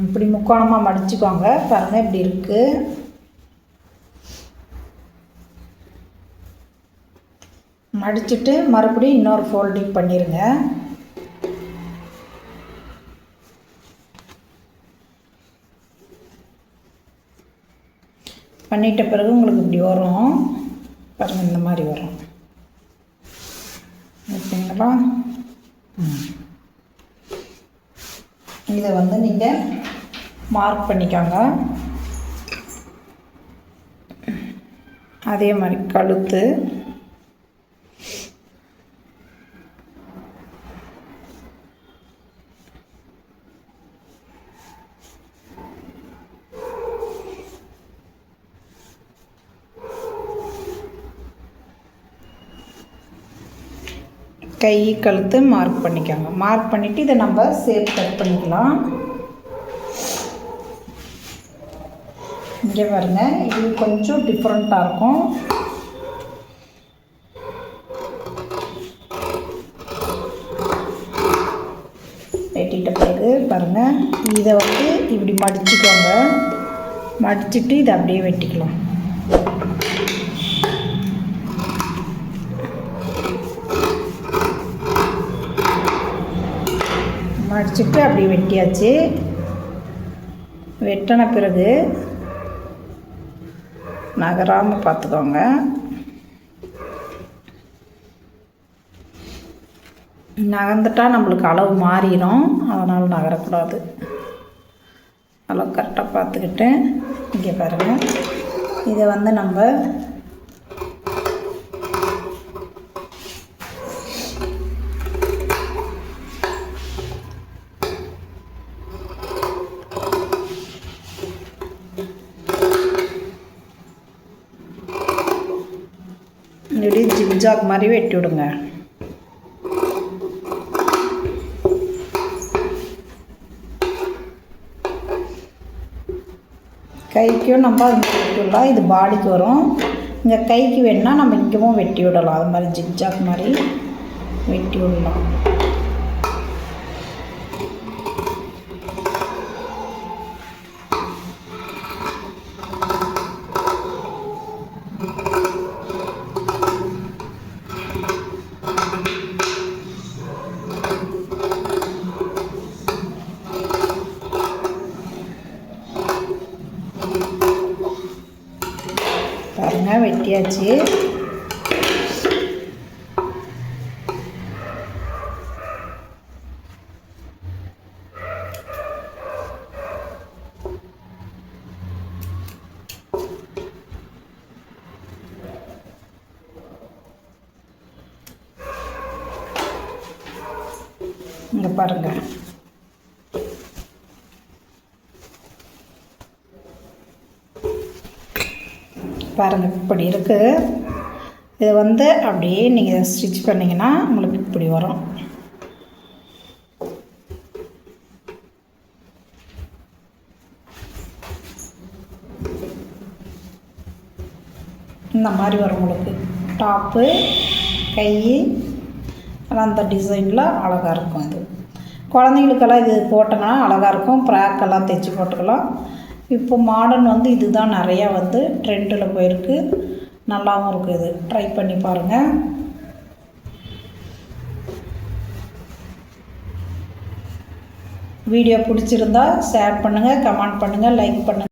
இப்படி முக்கோணமாக மடிச்சுக்கோங்க. பாருங்கள் இப்படி இருக்குது. மடிச்சுட்டு மறுபடியும் இன்னொரு ஃபோல்டிங் பண்ணிடுங்க. பண்ணிட்ட பிறகு உங்களுக்கு இப்படி வரும். பாருங்கள் இந்த மாதிரி வரும். ஓகேங்களா? இதை வந்து நீங்கள் மார்க் பண்ணிக்கோங்க. அதே மாதிரி கழுத்து, கை, கழுத்து மார்க் பண்ணிக்கோங்க. மார்க் பண்ணிவிட்டு இதை நம்ம ஷேப் கட் பண்ணிக்கலாம். இங்கே பாருங்கள், இது கொஞ்சம் டிஃப்ரெண்ட்டாக இருக்கும். வெட்டிட்ட பிறகு பாருங்கள், இதை வந்து இப்படி மடிச்சுக்கோங்க. மடிச்சுட்டு இதை அப்படியே வெட்டிக்கலாம். மடிச்சுட்டு அப்படி வெட்டியாச்சு. வெட்டின பிறகு நகராமல் பார்த்துக்கோங்க. நகர்ந்துட்டால் நம்மளுக்கு அளவு மாறிடும், அதனால் நகரக்கூடாது. அளவு கரெக்டாக பார்த்துக்கிட்டு இங்கே பாருங்கள், இதை வந்து நம்ம இப்படி ஜிக்ஜாக் மாதிரி வெட்டி விடுங்க. கைக்கும் நம்ம அது மாதிரி வெட்டி விடலாம். இது பாடிக்கு வரும். இங்கே கைக்கு வேணுன்னா நம்ம இங்கேவும் வெட்டி விடலாம். அது மாதிரி ஜிக்ஜாக் மாதிரி வெட்டி விடலாம். பாருங்கள் வெட்டியாச்சு. இங்கே பாருங்கள், பாருங்கள் இப்படி இருக்குது. இதை வந்து அப்படியே நீங்கள் ஸ்டிச் பண்ணிங்கன்னா உங்களுக்கு இப்படி வரும். இந்த மாதிரி வரும் உங்களுக்கு. டாப்பு, கை அந்த டிசைனில் அழகாக இருக்கும். இது குழந்தைங்களுக்கெல்லாம் இது போட்டோங்கன்னா அழகாக இருக்கும். ஃப்ராக்கெல்லாம் தைச்சி போட்டுக்கலாம். இப்போ மாடர்ன் வந்து இதுதான் நிறையா வந்து ட்ரெண்டில் போயிருக்கு. நல்லாவும் இருக்குது. இது ட்ரை பண்ணி பாருங்கள். வீடியோ பிடிச்சிருந்தா ஷேர் பண்ணுங்கள், கமெண்ட் பண்ணுங்கள், லைக் பண்ணுங்கள்.